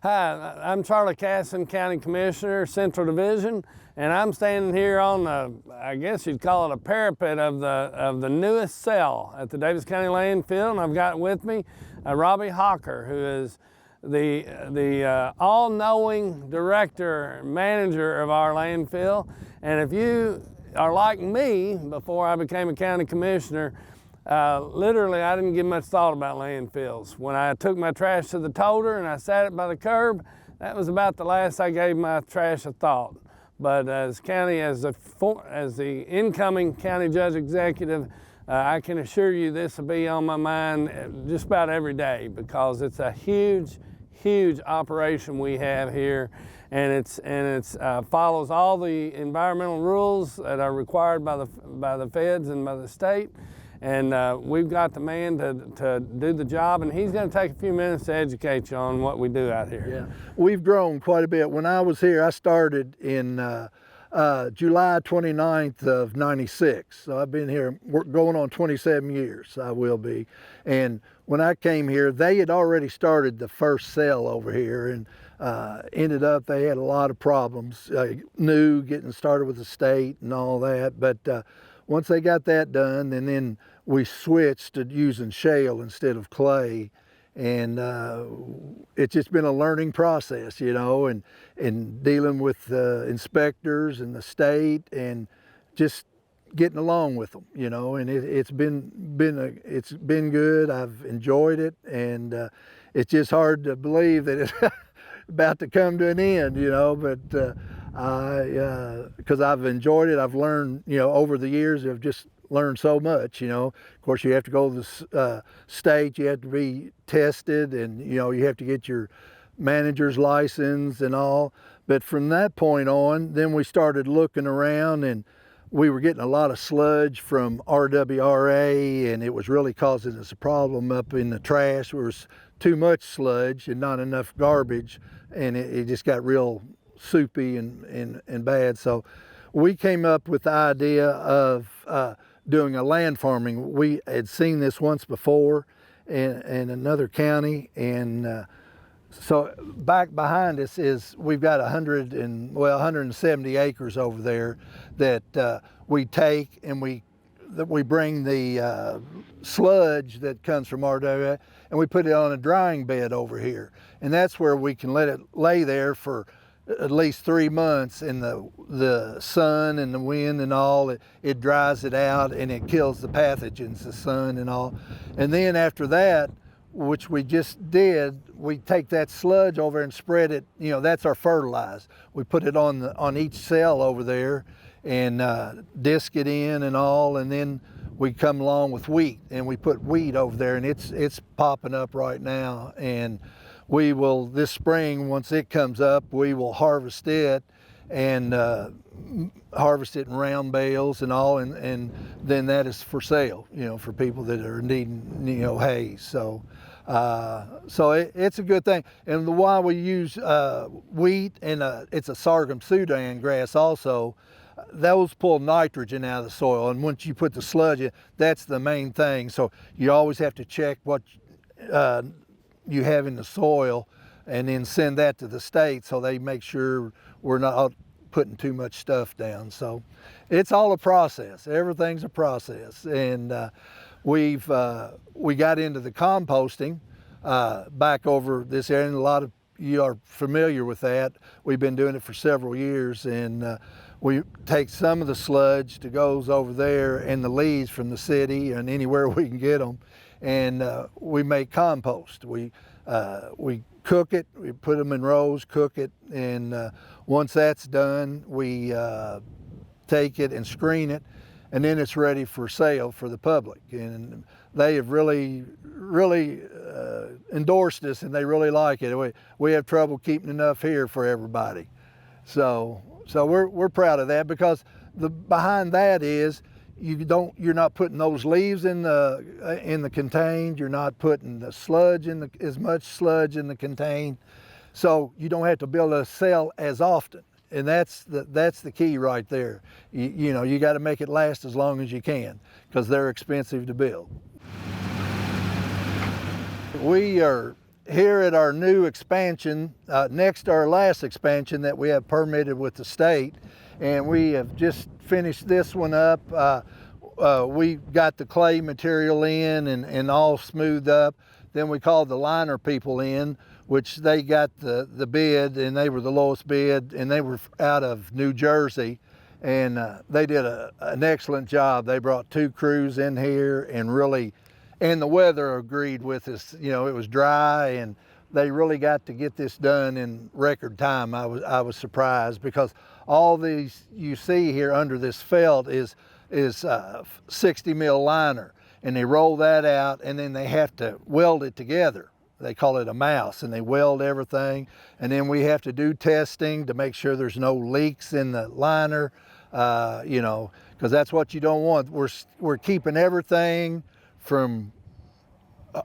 Hi, I'm Charlie Castlen, County Commissioner, Central Division, and I'm standing here on the, I guess you'd call it a parapet of the newest cell at the Daviess County Landfill, and I've got with me Robbie Hocker, who is the all-knowing director, manager of our landfill. And if you are like me, before I became a county commissioner, literally, I didn't give much thought about landfills. When I took my trash to the toter and I sat it by the curb, that was about the last I gave my trash a thought. But as the incoming county judge executive, I can assure you this will be on my mind just about every day, because it's a huge, huge operation we have here, and it follows all the environmental rules that are required by the feds and by the state. And we've got the man to do the job, and he's going to take a few minutes to educate you on what we do out here. Yeah, we've grown quite a bit. When I was here, I started in July 29th of '96. So I've been here going on 27 years, I will be. And when I came here, they had already started the first cell over here, and ended up they had a lot of problems, new getting started with the state and all that. But once they got that done, and then we switched to using shale instead of clay, and it's just been a learning process, you know, and dealing with inspectors and the state, and just getting along with them, you know. And it's been good. I've enjoyed it, and it's just hard to believe that it's about to come to an end, you know. But because I've enjoyed it, I've learned, you know, over the years, I've just learned so much, you know. Of course, you have to go to the state, you have to be tested, and, you know, you have to get your manager's license and all. But from that point on, then we started looking around, and we were getting a lot of sludge from RWRA, and it was really causing us a problem up in the trash. There was too much sludge and not enough garbage, and it just got real soupy and bad. So we came up with the idea of doing a land farming. We had seen this once before in another county, and so back behind us is, we've got 170 acres over there that we take, and we bring the sludge that comes from RWA, and we put it on a drying bed over here, and that's where we can let it lay there for at least 3 months in the sun and the wind and all. It dries it out, and it kills the pathogens, the sun and all. And then after that, which we just did, we take that sludge over and spread it, you know, that's our fertilizer. We put it on each cell over there, and disc it in and all, and then we come along with wheat, and we put wheat over there, and it's popping up right now. And we will, this spring, once it comes up, we will harvest it, and harvest it in round bales and all, and then that is for sale, you know, for people that are needing, you know, hay. So it's a good thing. And why we use wheat, and it's a sorghum Sudan grass also, those pull nitrogen out of the soil, and once you put the sludge in, that's the main thing. So you always have to check what you have in the soil, and then send that to the state so they make sure we're not putting too much stuff down. So it's all a process. Everything's a process. And we got into the composting back over this area, and a lot of you are familiar with that. We've been doing it for several years, and we take some of the sludge that goes over there and the leaves from the city and anywhere we can get them, and we make compost. We cook it, we put them in rows, cook it, and once that's done, we take it and screen it, and then it's ready for sale for the public. And they have really endorsed us, and they really like it. We have trouble keeping enough here for everybody. So we're proud of that, because behind that is, you're not putting those leaves in the contained. You're not putting the sludge as much sludge in the contained, so you don't have to build a cell as often. And that's the key right there. You know, you got to make it last as long as you can, because they're expensive to build. We are here at our new expansion, next to our last expansion that we have permitted with the state, and we have just finished this one up. We got the clay material in and all smoothed up. Then we called the liner people in, which they got the bid, and they were the lowest bid, and they were out of New Jersey, and they did an excellent job. They brought 2 crews in here, and really, and the weather agreed with us. You know, it was dry, and they really got to get this done in record time. I was surprised, because all these you see here under this felt is 60 mil liner, and they roll that out, and then they have to weld it together. They call it a mouse, and they weld everything, and then we have to do testing to make sure there's no leaks in the liner, you know, because that's what you don't want. We're keeping everything from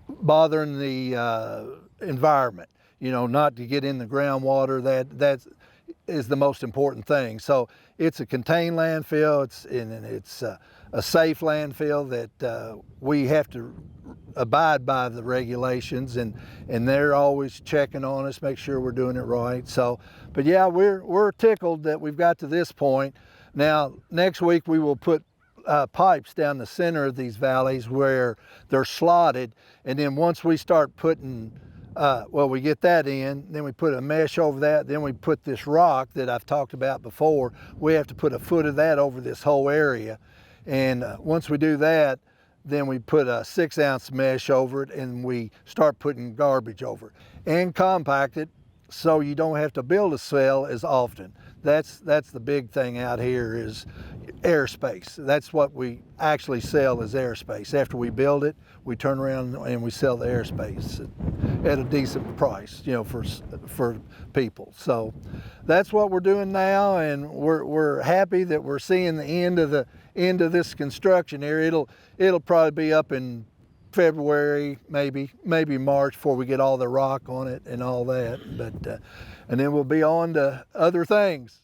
bothering the environment, you know, not to get in the groundwater. That is the most important thing. So it's a contained landfill. It's a safe landfill that we have to abide by the regulations, and they're always checking on us, make sure we're doing it right. So, but yeah, we're tickled that we've got to this point. Now, next week we will put pipes down the center of these valleys where they're slotted, and then once we start putting well, we get that in, then we put a mesh over that, then we put this rock that I've talked about before. We have to put a foot of that over this whole area, and once we do that, then we put a 6-ounce mesh over it, and we start putting garbage over it and compact it so you don't have to build a cell as often. That's the big thing out here, is airspace. That's what we actually sell, is airspace. After we build it, we turn around and we sell the airspace at a decent price, you know, for people. So that's what we're doing now, and we're happy that we're seeing the end of this construction here. It'll probably be up in February, maybe March, before we get all the rock on it and all that. But and then we'll be on to other things.